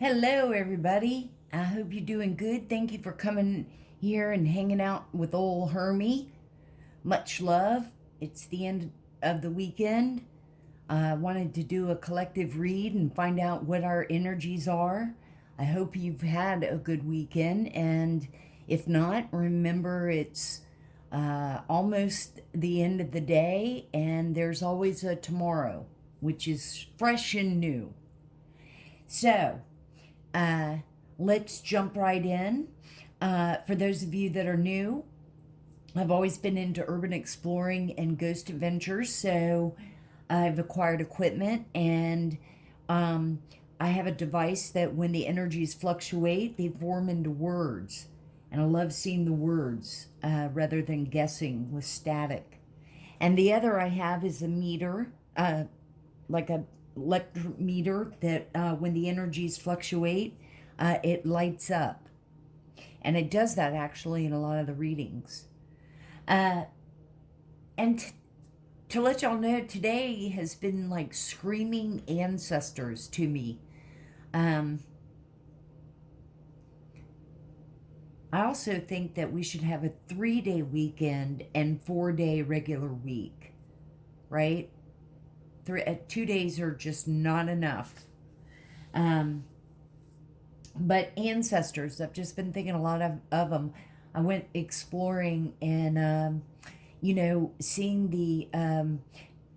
Hello, everybody. I hope you're doing good. Thank you for coming here and hanging out with old Hermie. Much love. It's the end of the weekend. I wanted to do a collective read and find out what our energies are. I hope you've had a good weekend, and if not, remember it's almost the end of the day, and there's always a tomorrow, which is fresh and new. So, let's jump right in. For those of you that are new, I've always been into urban exploring and ghost adventures, so I've acquired equipment, and I have a device that when the energies fluctuate, they form into words. And I love seeing the words rather than guessing with static. And the other I have is a meter, like a electrometer that when the energies fluctuate, it lights up. And it does that actually in a lot of the readings. And to let y'all know, today has been like screaming ancestors to me. I also think that we should have a 3-day weekend and 4-day regular week, right? 2 days are just not enough. But ancestors, I've just been thinking a lot of them. I went exploring and, seeing the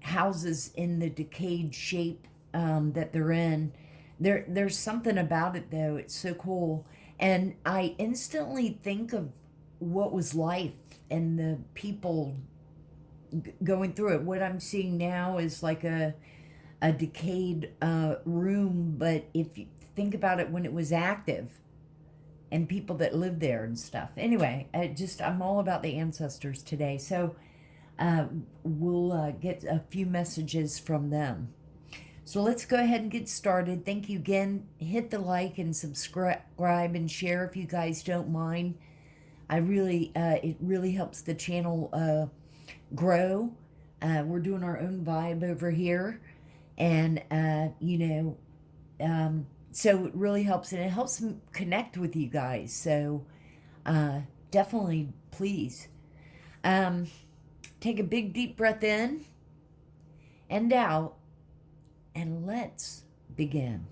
houses in the decayed shape that they're in. There's something about it, though. It's so cool. And I instantly think of what was life and the people going through it. What I'm seeing now is like a decayed room, but if you think about it when it was active and people that lived there and stuff. Anyway, I'm all about the ancestors today. So we'll get a few messages from them. So let's go ahead and get started. Thank you again. Hit the like and subscribe and share if you guys don't mind. It really helps the channel grow. We're doing our own vibe over here, and so it really helps, and it helps me connect with you guys. So definitely, please take a big deep breath in and out, and let's begin.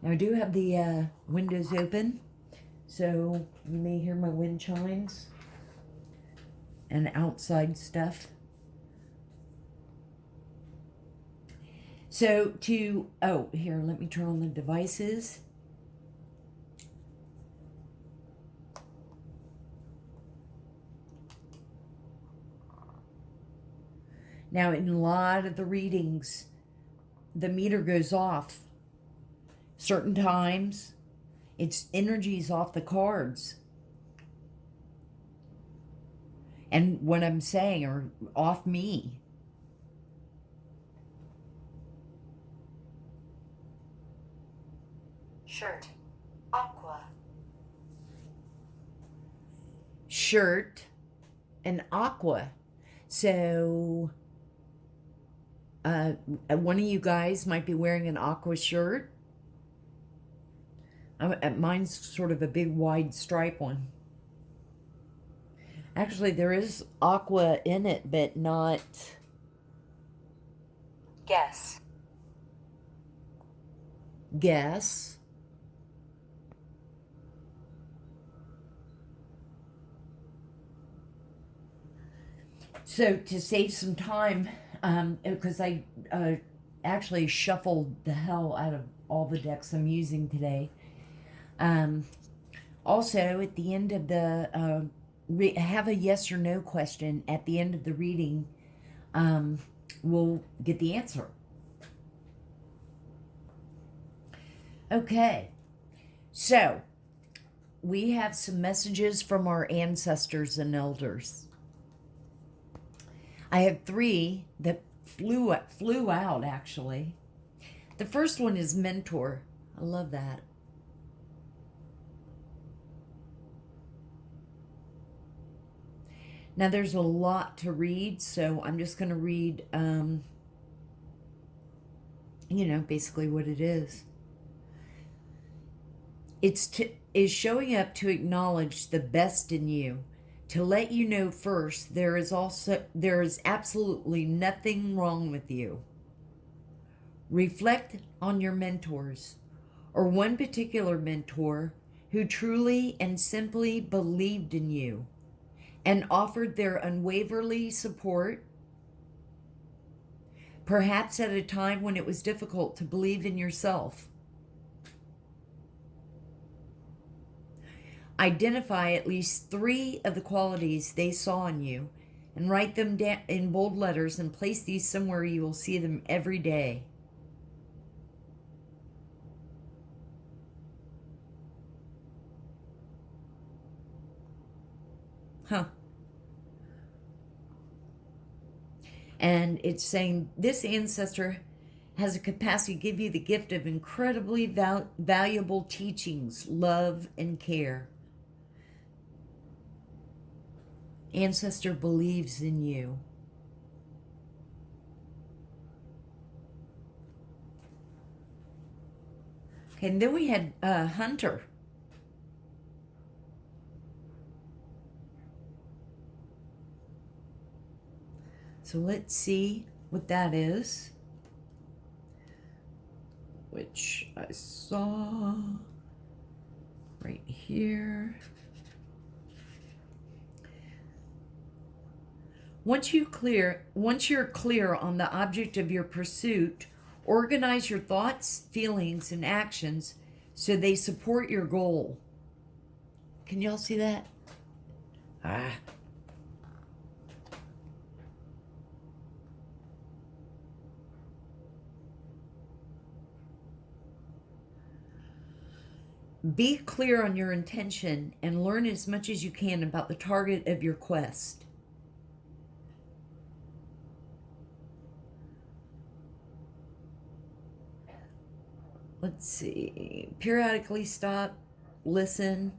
Now I do have the windows open, so you may hear my wind chimes and outside stuff. So here, let me turn on the devices. Now, in a lot of the readings, the meter goes off certain times. It's energies off the cards. And what I'm saying are off me. Shirt, aqua. Shirt and aqua. So one of you guys might be wearing an aqua shirt. Mine's sort of a big wide stripe one. Actually, there is aqua in it, but not... Guess. Guess. So to save some time, because I actually shuffled the hell out of all the decks I'm using today. Also, at the end of the have a yes or no question at the end of the reading. We'll get the answer. Okay, so we have some messages from our ancestors and elders. I have 3 that flew out, actually. The first one is mentor. I love that. Now, there's a lot to read, so I'm just going to read, basically what it is. Is showing up to acknowledge the best in you, to let you know first there is absolutely nothing wrong with you. Reflect on your mentors, or one particular mentor who truly and simply believed in you and offered their unwavering support, perhaps at a time when it was difficult to believe in yourself. Identify at least 3 of the qualities they saw in you and write them down in bold letters and place these somewhere you will see them every day. And it's saying this ancestor has a capacity to give you the gift of incredibly valuable teachings, love, and care. Ancestor believes in you. Okay, and then we had Hunter. So let's see what that is, which I saw right here. Once you're clear on the object of your pursuit, organize your thoughts, feelings, and actions so they support your goal. Can y'all see that? Be clear on your intention and learn as much as you can about the target of your quest. Let's see. Periodically stop, listen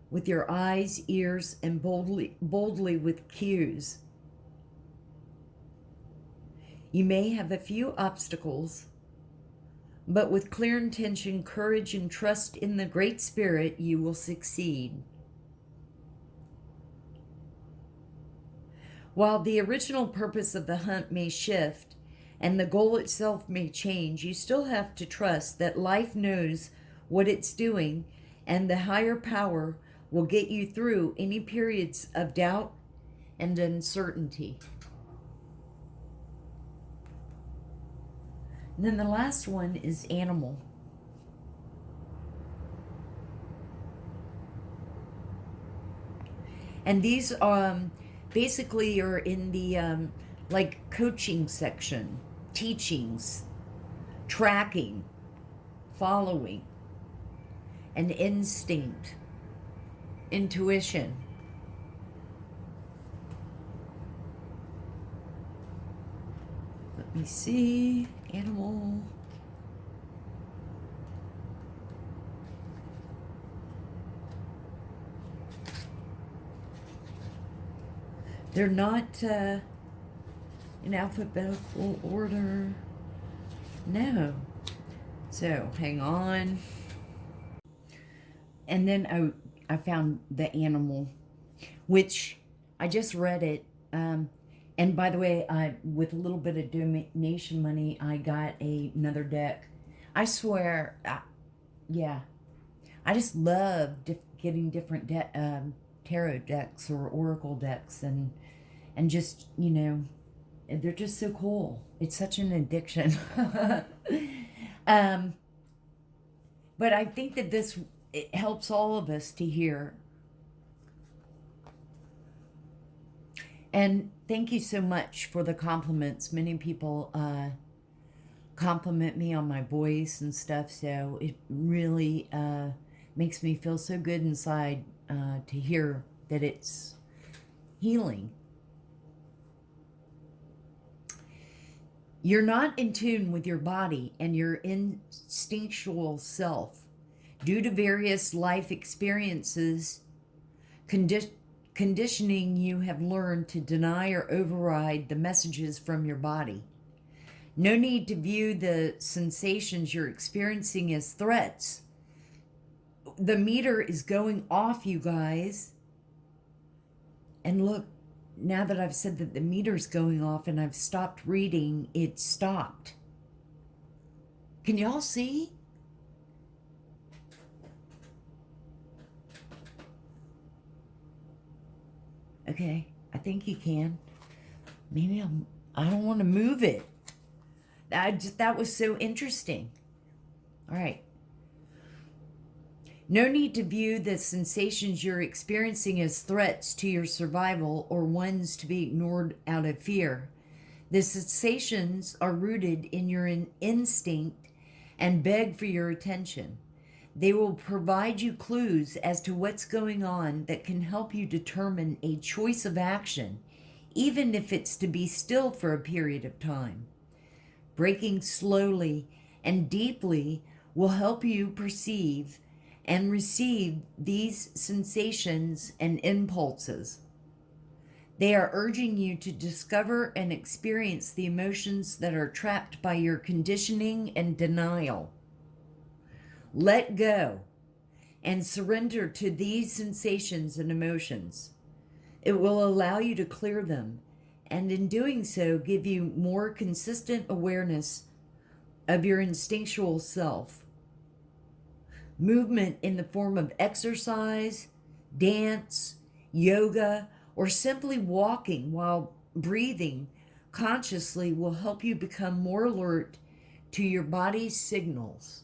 with your eyes, ears, and boldly with cues. You may have a few obstacles, but with clear intention, courage, and trust in the Great Spirit, you will succeed. While the original purpose of the hunt may shift and the goal itself may change, you still have to trust that life knows what it's doing and the higher power will get you through any periods of doubt and uncertainty. And then the last one is animal. And these basically are in the like coaching section, teachings, tracking, following, and instinct, intuition. Let me see. Animal. They're not in alphabetical order. No. So, hang on. And then I found the animal, which I just read it. And by the way, with a little bit of donation money, I got another deck. I swear, yeah, I just love getting different tarot decks or oracle decks, and just, they're just so cool. It's such an addiction. But I think that it helps all of us to hear. And thank you so much for the compliments. Many people compliment me on my voice and stuff, so it really makes me feel so good inside to hear that it's healing. You're not in tune with your body and your instinctual self due to various life experiences, conditioning you have learned to deny or override the messages from your body. No need to view the sensations you're experiencing as threats. The meter is going off, you guys. And look, now that I've said that the meter's going off and I've stopped reading, it stopped. Can y'all see? Okay, I think you can. Maybe I don't want to move it. That was so interesting. All right. No need to view the sensations you're experiencing as threats to your survival or ones to be ignored out of fear. The sensations are rooted in your instinct and beg for your attention. They will provide you clues as to what's going on that can help you determine a choice of action, even if it's to be still for a period of time. Breaking slowly and deeply will help you perceive and receive these sensations and impulses. They are urging you to discover and experience the emotions that are trapped by your conditioning and denial. Let go and surrender to these sensations and emotions. It will allow you to clear them, and in doing so, give you more consistent awareness of your instinctual self. Movement in the form of exercise, dance, yoga, or simply walking while breathing consciously will help you become more alert to your body's signals.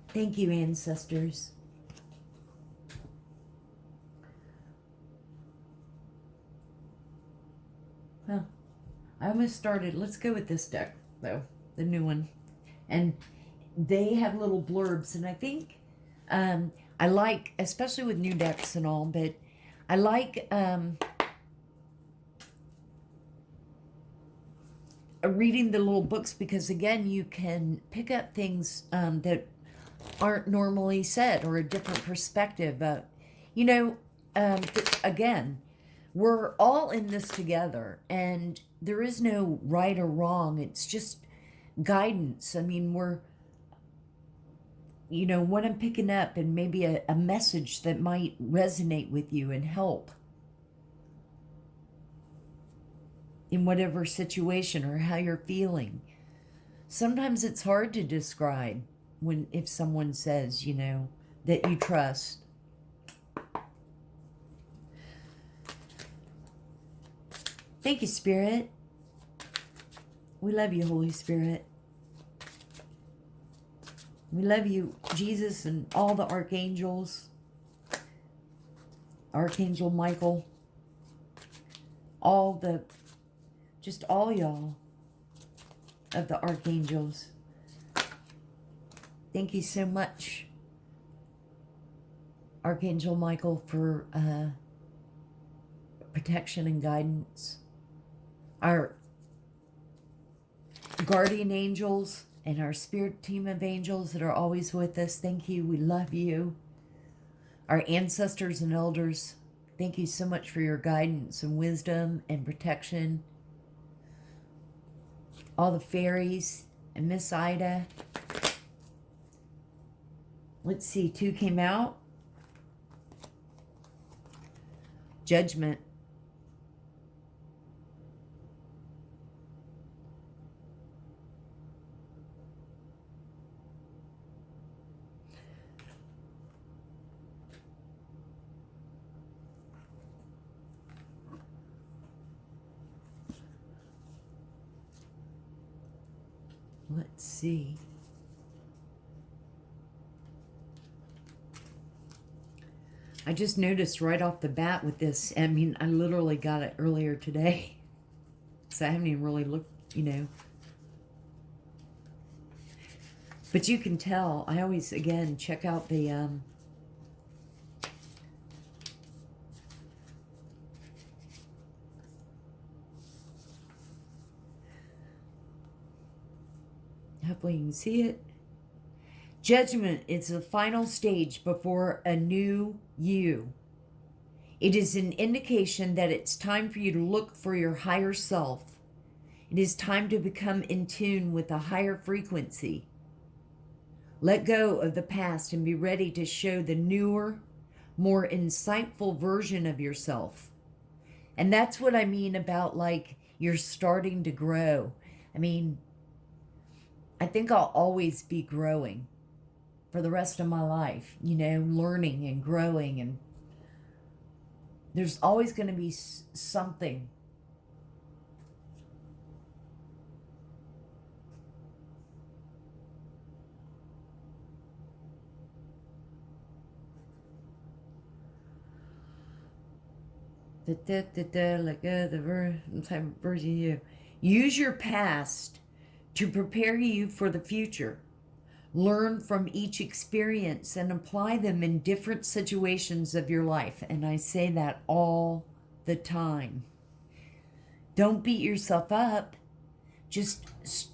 Thank you, ancestors. Well, I almost started. Let's go with this deck, though, the new one. And they have little blurbs, and I think I like, especially with new decks and all, but I like reading the little books because, again, you can pick up things that aren't normally said or a different perspective. Again, we're all in this together, and there is no right or wrong. It's just guidance. I mean, what I'm picking up, and maybe a message that might resonate with you and help in whatever situation or how you're feeling. Sometimes it's hard to describe if someone says, that you trust. Thank you, Spirit. We love you, Holy Spirit. We love you, Jesus, and all the archangels. Archangel Michael. All y'all of the archangels. Thank you so much, Archangel Michael, for protection and guidance. Our guardian angels and our spirit team of angels that are always with us, thank you. We love you. Our ancestors and elders, thank you so much for your guidance and wisdom and protection. All the fairies and Miss Ida. Let's see, 2 came out. Judgment. Let's see. I just noticed right off the bat with this, I mean, I literally got it earlier today. So I haven't even really looked, But you can tell, I always, again, check out the Hopefully you can see it. Judgment is the final stage before a new you. It is an indication that it's time for you to look for your higher self. It is time to become in tune with a higher frequency. Let go of the past and be ready to show the newer, more insightful version of yourself. And that's what I mean about like you're starting to grow. I mean, I think I'll always be growing for the rest of my life, you know, learning and growing, and there's always going to be something. Like the type of version of you. Use your past to prepare you for the future. Learn from each experience and apply them in different situations of your life. And I say that all the time. Don't beat yourself up. Just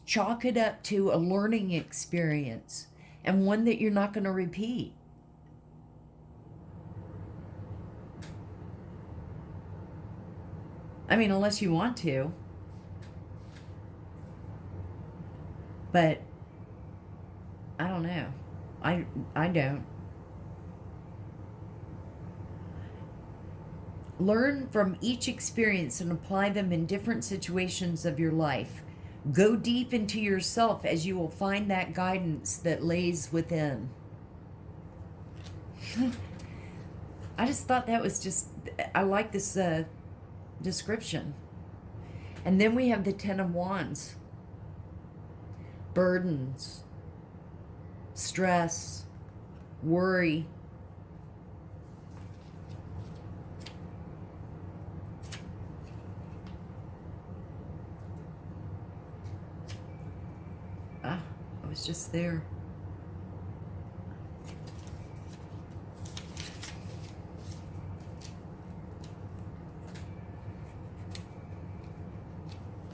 chalk it up to a learning experience and one that you're not going to repeat. I mean, unless you want to. But I don't know. I don't. Learn from each experience and apply them in different situations of your life. Go deep into yourself as you will find that guidance that lays within. I just thought that was just, I like this description. And then we have the Ten of Wands. Burdens, stress, worry. I was just there.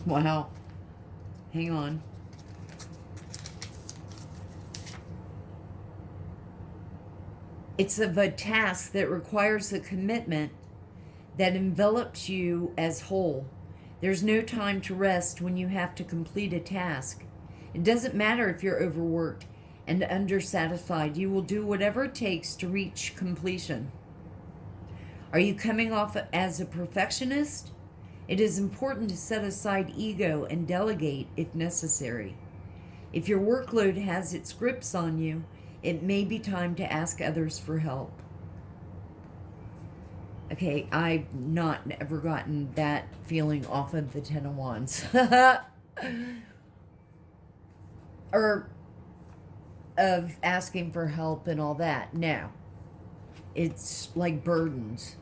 Wow. Hang on. It's of a task that requires a commitment that envelops you as whole. There's no time to rest when you have to complete a task. It doesn't matter if you're overworked and undersatisfied. You will do whatever it takes to reach completion. Are you coming off as a perfectionist? It is important to set aside ego and delegate if necessary. If your workload has its grips on you, it may be time to ask others for help. Okay, I've not ever gotten that feeling off of the Ten of Wands. Or of asking for help and all that. No. It's like burdens,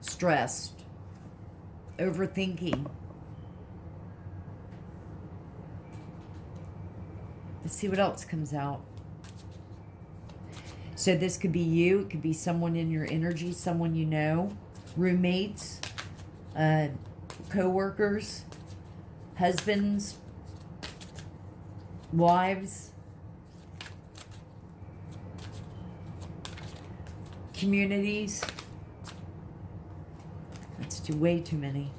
stressed, overthinking. Let's see what else comes out. So this could be you. It could be someone in your energy, someone you know, roommates, co-workers, husbands, wives, communities. That's way too many.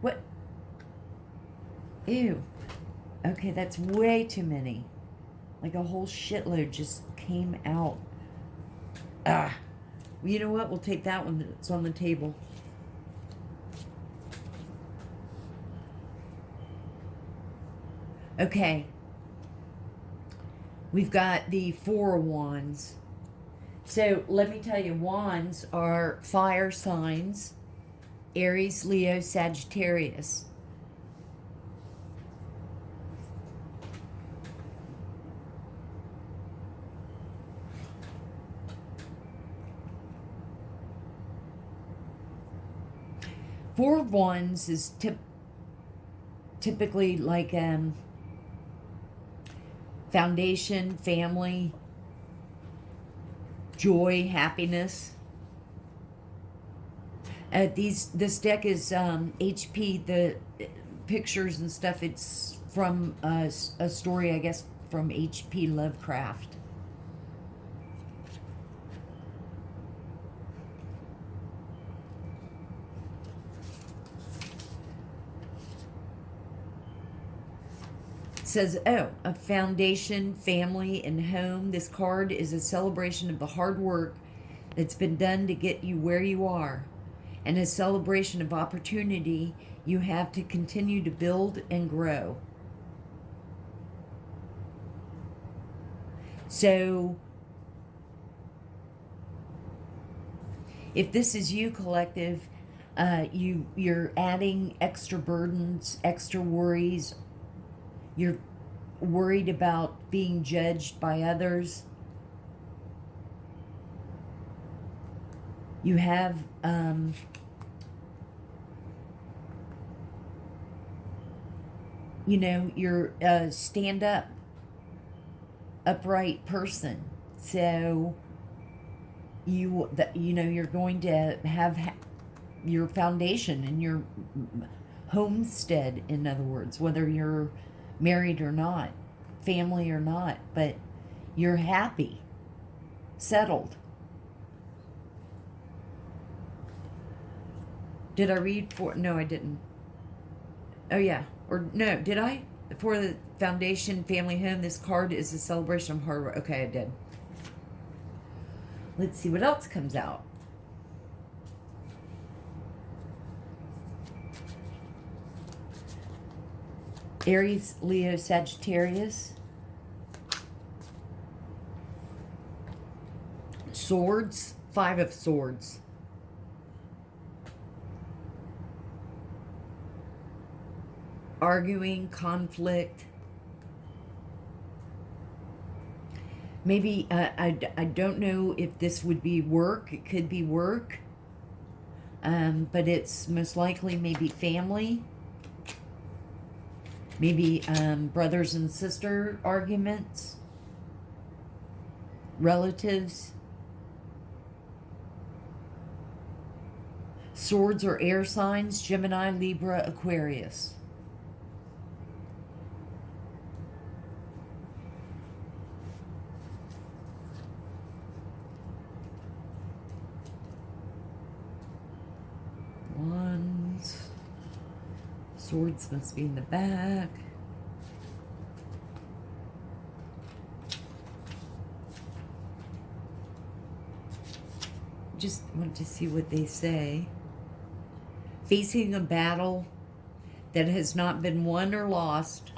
What? Ew. Okay, that's way too many. Like a whole shitload just came out. Well, you know what? We'll take that one that's on the table. Okay. We've got the Four of Wands. So let me tell you, wands are fire signs. Aries, Leo, Sagittarius. Four of Wands is typically like foundation, family, joy, happiness. This deck is HP. pictures and stuff, it's from a story, I guess, from H.P. Lovecraft. It says, oh, a foundation, family, and home. This card is a celebration of the hard work that's been done to get you where you are, and a celebration of opportunity you have to continue to build and grow. So, if this is you, collective, you're adding extra burdens, extra worries. You're worried about being judged by others. You have you're a stand-up, upright person. So you're going to have your foundation and your homestead, in other words, whether you're married or not, family or not, but you're happy, settled. Did I read for? No, I didn't. Oh, yeah. Or no, did I? For the foundation, family, home, this card is a celebration of hard work. Okay, I did. Let's see what else comes out. Aries, Leo, Sagittarius. Swords, 5 of Swords. Arguing, conflict. Maybe, I don't know if this would be work. It could be work. But it's most likely maybe family. Maybe brothers and sister arguments. Relatives. Swords are air signs, Gemini, Libra, Aquarius. Wands. Swords must be in the back. Just want to see what they say. Facing a battle that has not been won or lost.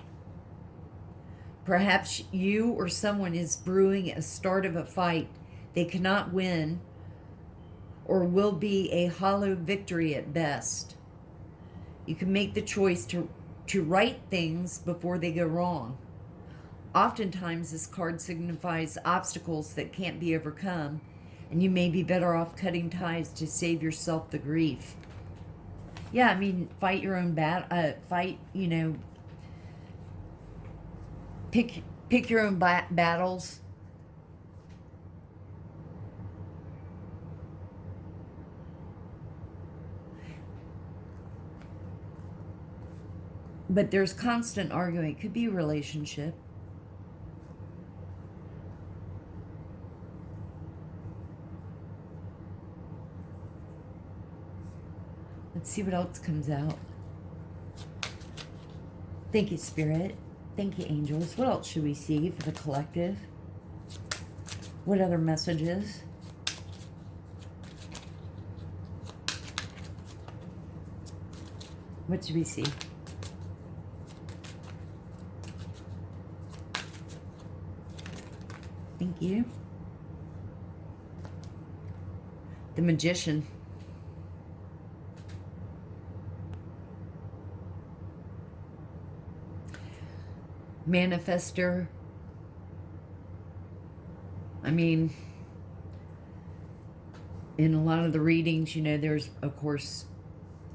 Perhaps you or someone is brewing a start of a fight they cannot win, or will be a hollow victory at best. You can make the choice to right things before they go wrong. Oftentimes, this card signifies obstacles that can't be overcome, and you may be better off cutting ties to save yourself the grief. Yeah, I mean, fight your own battle. Pick your own battles. But there's constant arguing. It could be a relationship. Let's see what else comes out. Thank you, Spirit. Thank you, angels. What else should we see for the collective? What other messages? What should we see? Thank you. The Magician. Manifester. I mean, in a lot of the readings, there's, of course,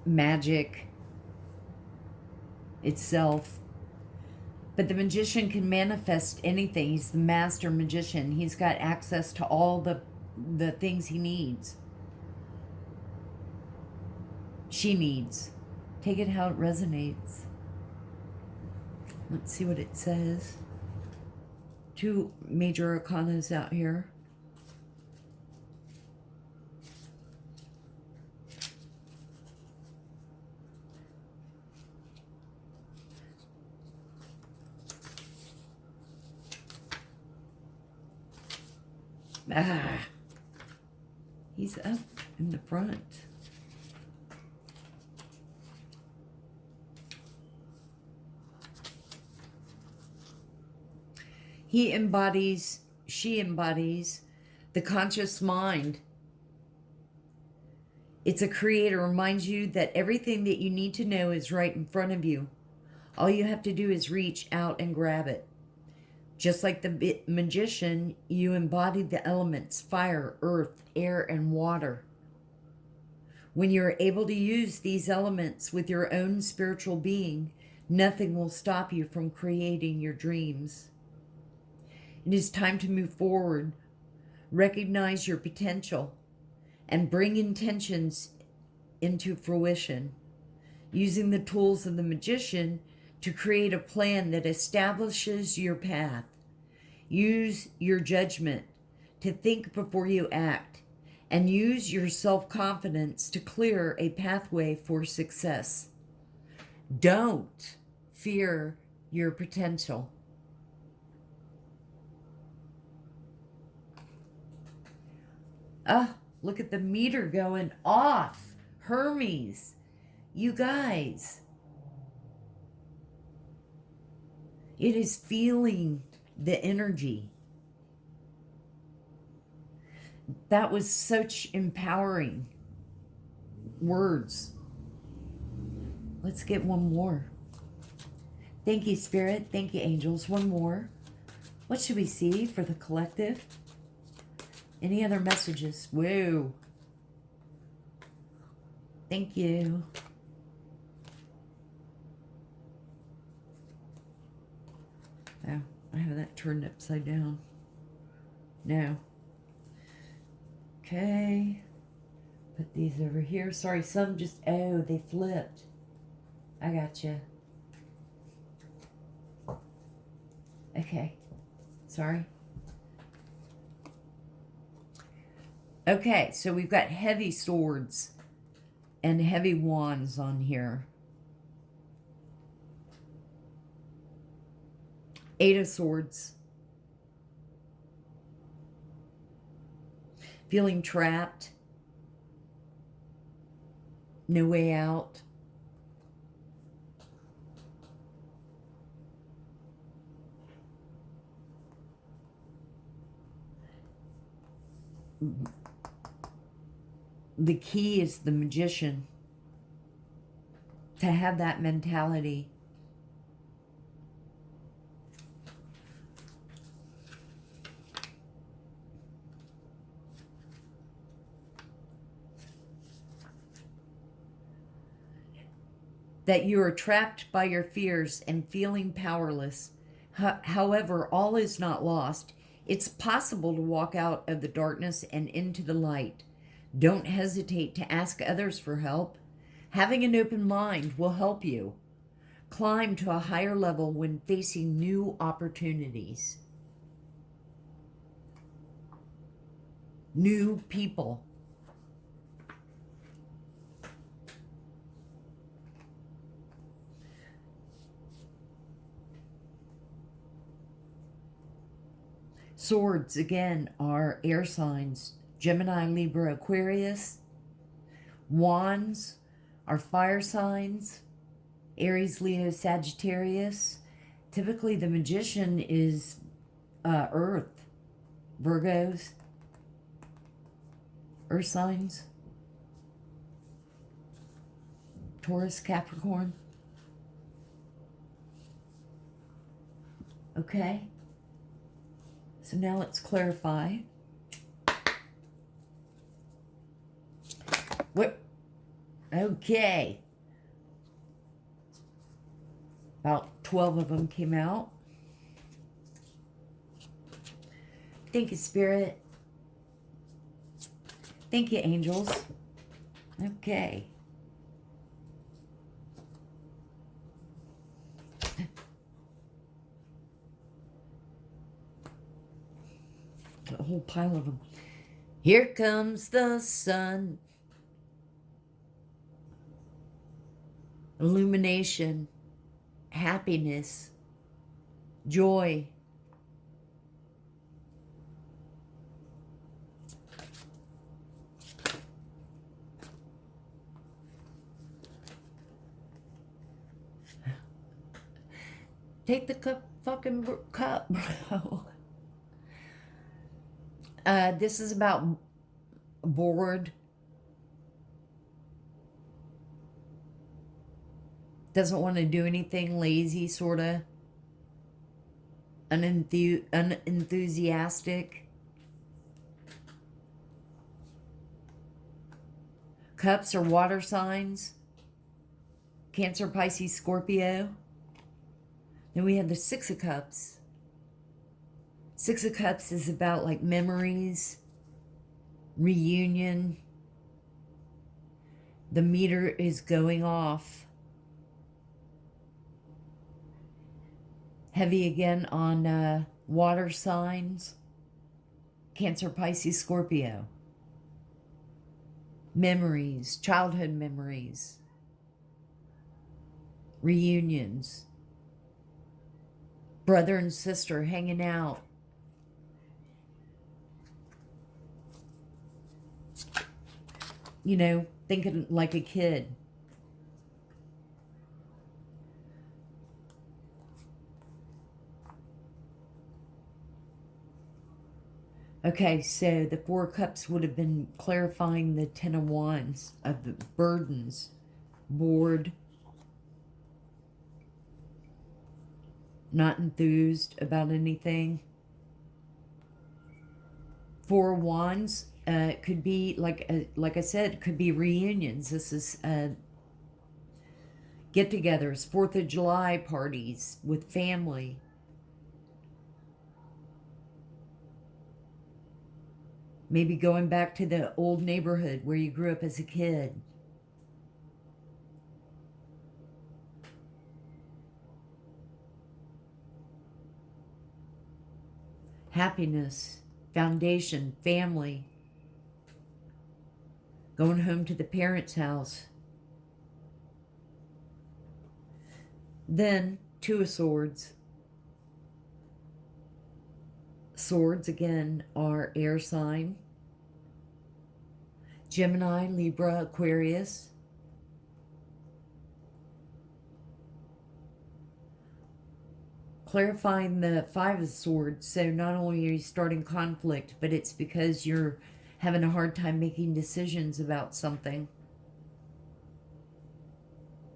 magic itself. But the Magician can manifest anything. He's the master magician. He's got access to all the things he needs. She needs. Take it how it resonates. Let's see what it says. 2 major arcanas out here. Ah, he's up in the front. He embodies, she embodies the conscious mind. It's a creator, reminds you that everything that you need to know is right in front of you. All you have to do is reach out and grab it. Just like the magician, you embody the elements: fire, earth, air, and water. When you're able to use these elements with your own spiritual being, nothing will stop you from creating your dreams. It is time to move forward, recognize your potential, and bring intentions into fruition, using the tools of the magician to create a plan that establishes your path. Use your judgment to think before you act, and use your self-confidence to clear a pathway for success. Don't fear your potential. Ah, look at the meter going off. Hermes, you guys. It is feeling the energy. That was such empowering words. Let's get one more. Thank you, Spirit. Thank you, angels. One more. What should we see for the collective? Any other messages? Whoa. Thank you. Oh, I have that turned upside down. No. Okay. Put these over here. Sorry, some just, oh, they flipped. I gotcha. Okay. Sorry. Okay, so we've got heavy swords and heavy wands on here. 8 of Swords. Feeling trapped. No way out. The key is the magician. To have that mentality. That you are trapped by your fears and feeling powerless. However, all is not lost. It's possible to walk out of the darkness and into the light. Don't hesitate to ask others for help. Having an open mind will help you climb to a higher level when facing new opportunities. New people. Swords, again, are air signs. Gemini, Libra, Aquarius. Wands are fire signs. Aries, Leo, Sagittarius. Typically, the magician is Earth. Virgos. Earth signs. Taurus, Capricorn. Okay. So now let's clarify. What? Okay. About 12 of them came out. Thank you, Spirit. Thank you, angels. Okay. A whole pile of them. Here comes the sun. Illumination. Happiness. Joy. Take the fucking cup, bro. This is about bored. Doesn't want to do anything, lazy, sort of. Unenthusiastic. Cups are water signs. Cancer, Pisces, Scorpio. Then we have the Six of Cups. Six of Cups is about like memories, reunion. The meter is going off. Heavy again on water signs. Cancer, Pisces, Scorpio. Memories, childhood memories. Reunions. Brother and sister hanging out. You know, thinking like a kid. Okay, so the Four of Cups would have been clarifying the Ten of Wands of the burdens. Bored. Not enthused about anything. Four of Wands could be, like I said, could be reunions. This is get-togethers, 4th of July parties with family. Maybe going back to the old neighborhood where you grew up as a kid. Happiness, foundation, family. Going home to the parents' house. Then, Two of Swords. Swords, again, are air sign. Gemini, Libra, Aquarius. Clarifying the Five of Swords. So not only are you starting conflict, but it's because you're having a hard time making decisions about something.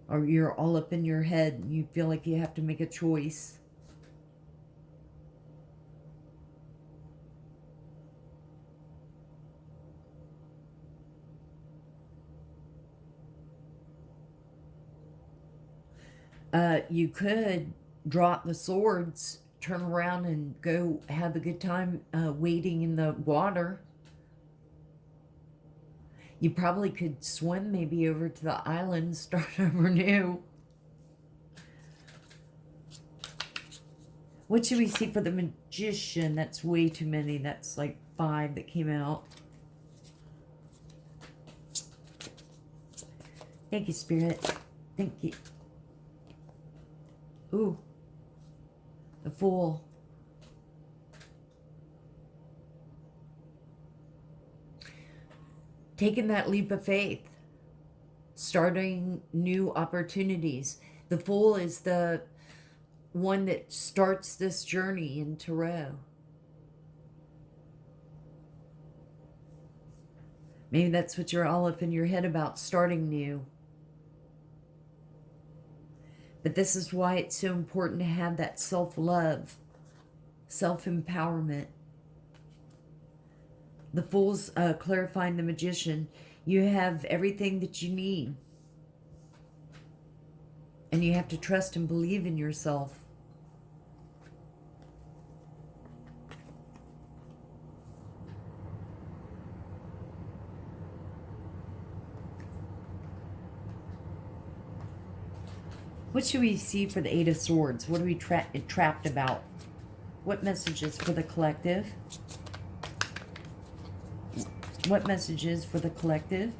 Or you're all up in your head and you feel like you have to make a choice. You could drop the swords, turn around and go have a good time wading in the water. You probably could swim maybe over to the island, start over new. What should we see for the Magician? That's way too many. That's like 5 that came out. Thank you, Spirit. Thank you. Ooh. The Fool. Taking that leap of faith. Starting new opportunities. The Fool is the one that starts this journey in tarot. Maybe that's what you're all up in your head about, starting new. But this is why it's so important to have that self-love, self-empowerment. The Fool's clarifying the Magician. You have everything that you need. And you have to trust and believe in yourself. What should we see for the Eight of Swords? What are we trapped about? What messages for the collective? What messages for the collective?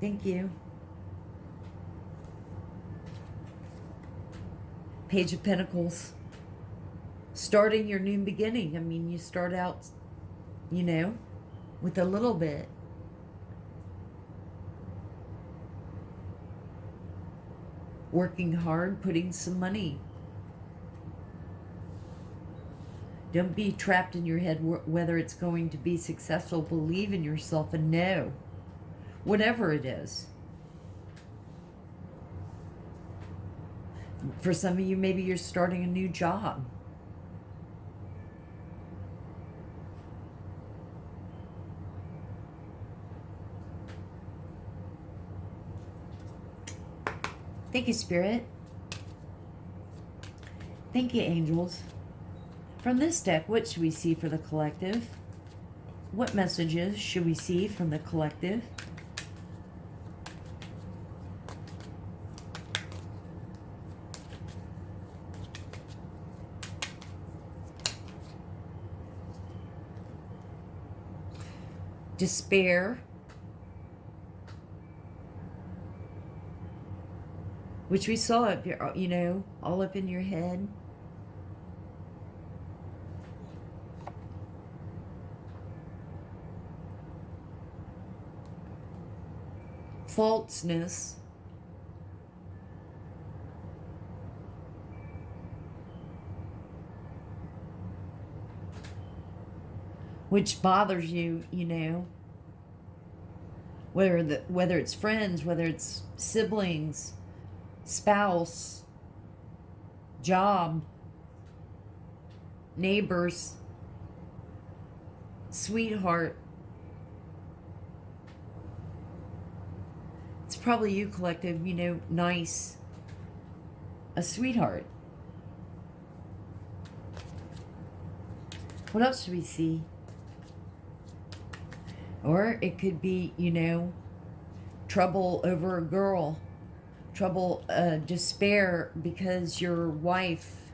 Thank you. Page of Pentacles. Starting your new beginning. I mean, you start out, you know, with a little bit. Working hard, putting some money. Don't be trapped in your head whether it's going to be successful. Believe in yourself and know. Whatever it is. For some of you, maybe you're starting a new job. Thank you, Spirit. Thank you, angels. From this deck, what should we see for the collective? What messages should we see from the collective? Despair, which we saw up here, you know, all up in your head. Falseness. Which bothers you, you know. Whether it's friends, whether it's siblings, spouse, job, neighbors, sweetheart. It's probably you, collective, you know, nice. A sweetheart. What else should we see? Or it could be, you know, trouble over a girl. Trouble, despair because your wife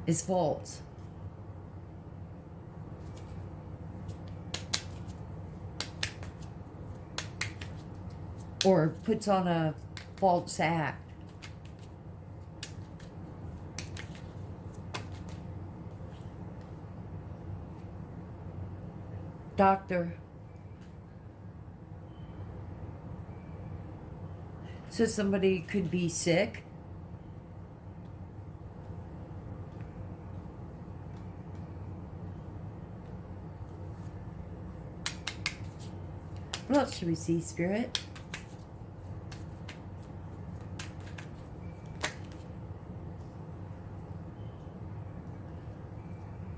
is false. Or puts on a false act. Doctor. So somebody could be sick. What else should we see, Spirit?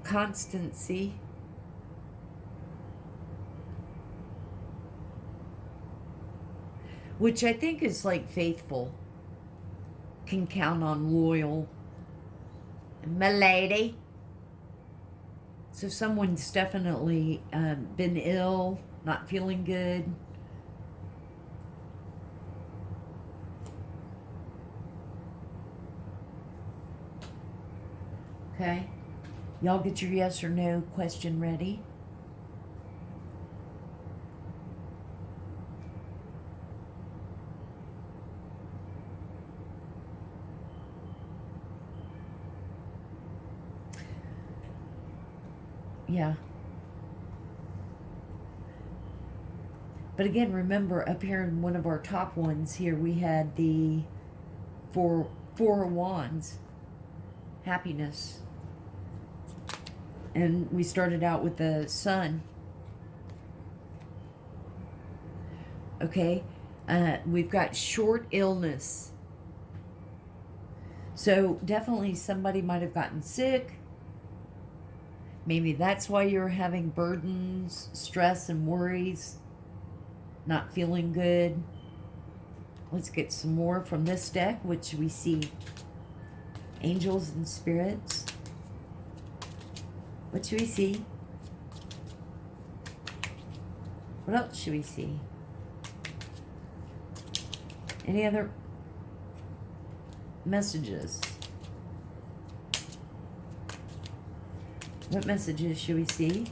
Constancy. Which I think is like faithful. Can count on loyal. Milady. So someone's definitely been ill, not feeling good. Okay. Y'all get your yes or no question ready. Yeah. But again, remember up here in one of our top ones here, we had the Four of Wands, happiness. And we started out with the Sun. Okay. We've got short illness. So definitely somebody might have gotten sick. Maybe that's why you're having burdens, stress, and worries. Not feeling good. Let's get some more from this deck, which we see angels and spirits. What should we see? What else should we see? Any other messages? What messages should we see?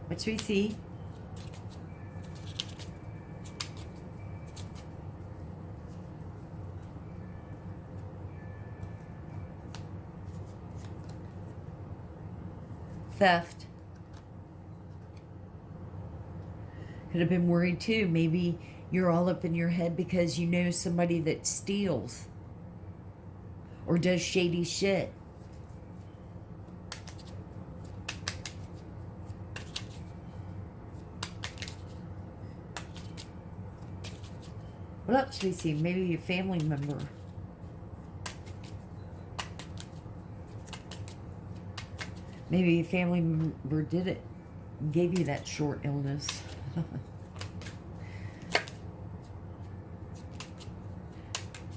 What should we see? Theft. Could have been worried too. Maybe you're all up in your head because you know somebody that steals or does shady shit. What else should we see? Maybe a family member. Maybe a family member gave you that short illness.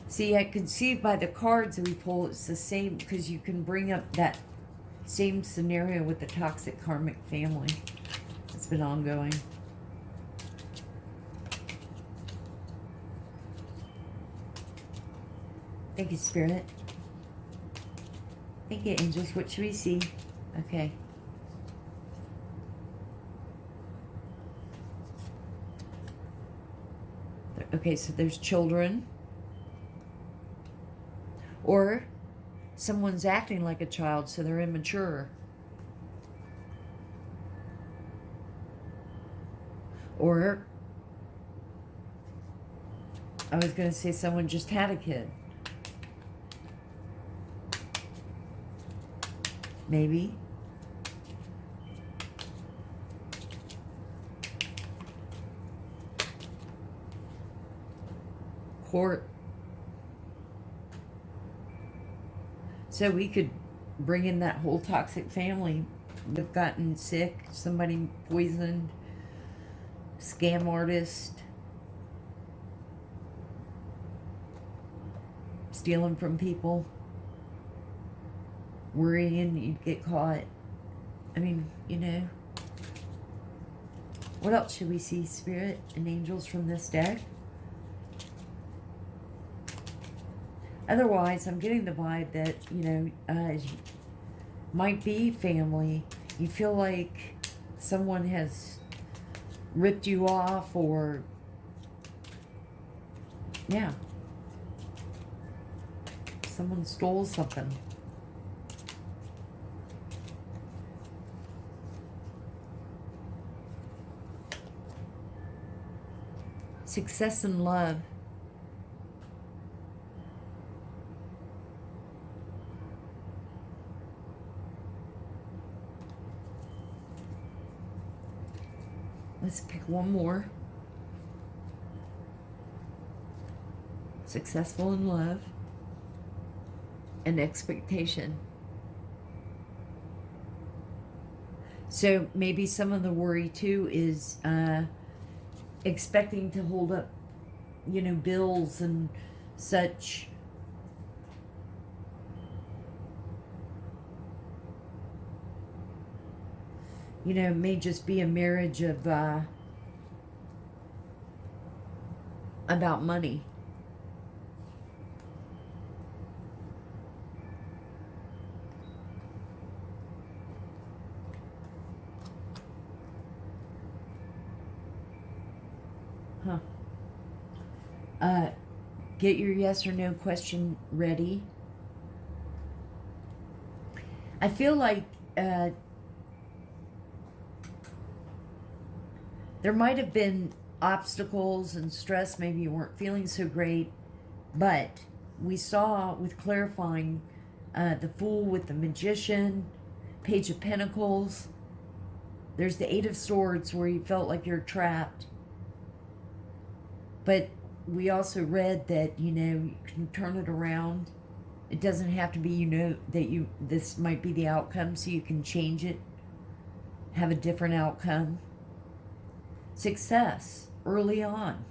See, I could see by the cards that we pull, it's the same, because you can bring up that same scenario with the toxic karmic family. It's been ongoing. Thank you, Spirit. Thank you, angels. What should we see? Okay. Okay, so there's children. Or someone's acting like a child, so they're immature. Or, I was going to say someone just had a kid. Maybe. Court. So we could bring in that whole toxic family. They've gotten sick, somebody poisoned, scam artist, stealing from people, worrying you'd get caught. I mean, you know. What else should we see, Spirit and angels, from this deck? Otherwise, I'm getting the vibe that, you know, might be family. You feel like someone has ripped you off, or, yeah, someone stole something. Success in love. Let's pick one more. Successful in love and expectation. So maybe some of the worry too is expecting to hold up, you know, bills and such. You know, it may just be a marriage of about money. Huh. Get your yes or no question ready. I feel like there might have been obstacles and stress. Maybe you weren't feeling so great, but we saw with clarifying the Fool with the Magician, Page of Pentacles. There's the Eight of Swords where you felt like you're trapped. But we also read that, you know, you can turn it around. It doesn't have to be, you know, that this might be the outcome, so you can change it, have a different outcome. Success early on.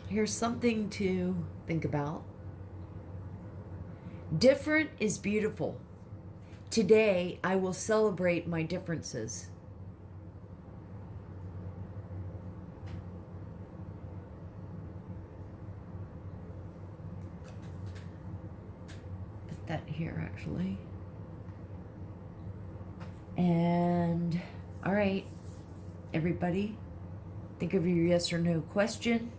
Here's something to think about. Different is beautiful. Today, I will celebrate my differences. that here actually. And all right, everybody, think of your yes or no question.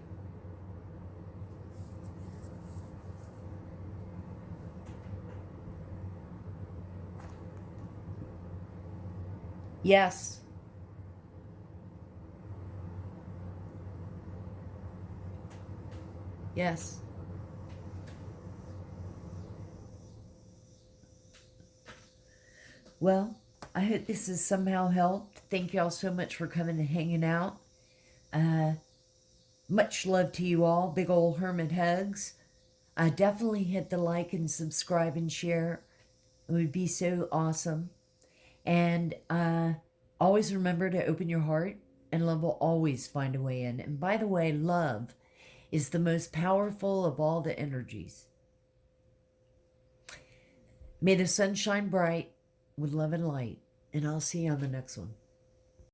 Yes. Yes. Well, I hope this has somehow helped. Thank you all so much for coming and hanging out. Much love to you all. Big old hermit hugs. Definitely hit the like and subscribe and share. It would be so awesome. And always remember to open your heart, and love will always find a way in. And by the way, love is the most powerful of all the energies. May the sun shine bright with love and light, and I'll see you on the next one.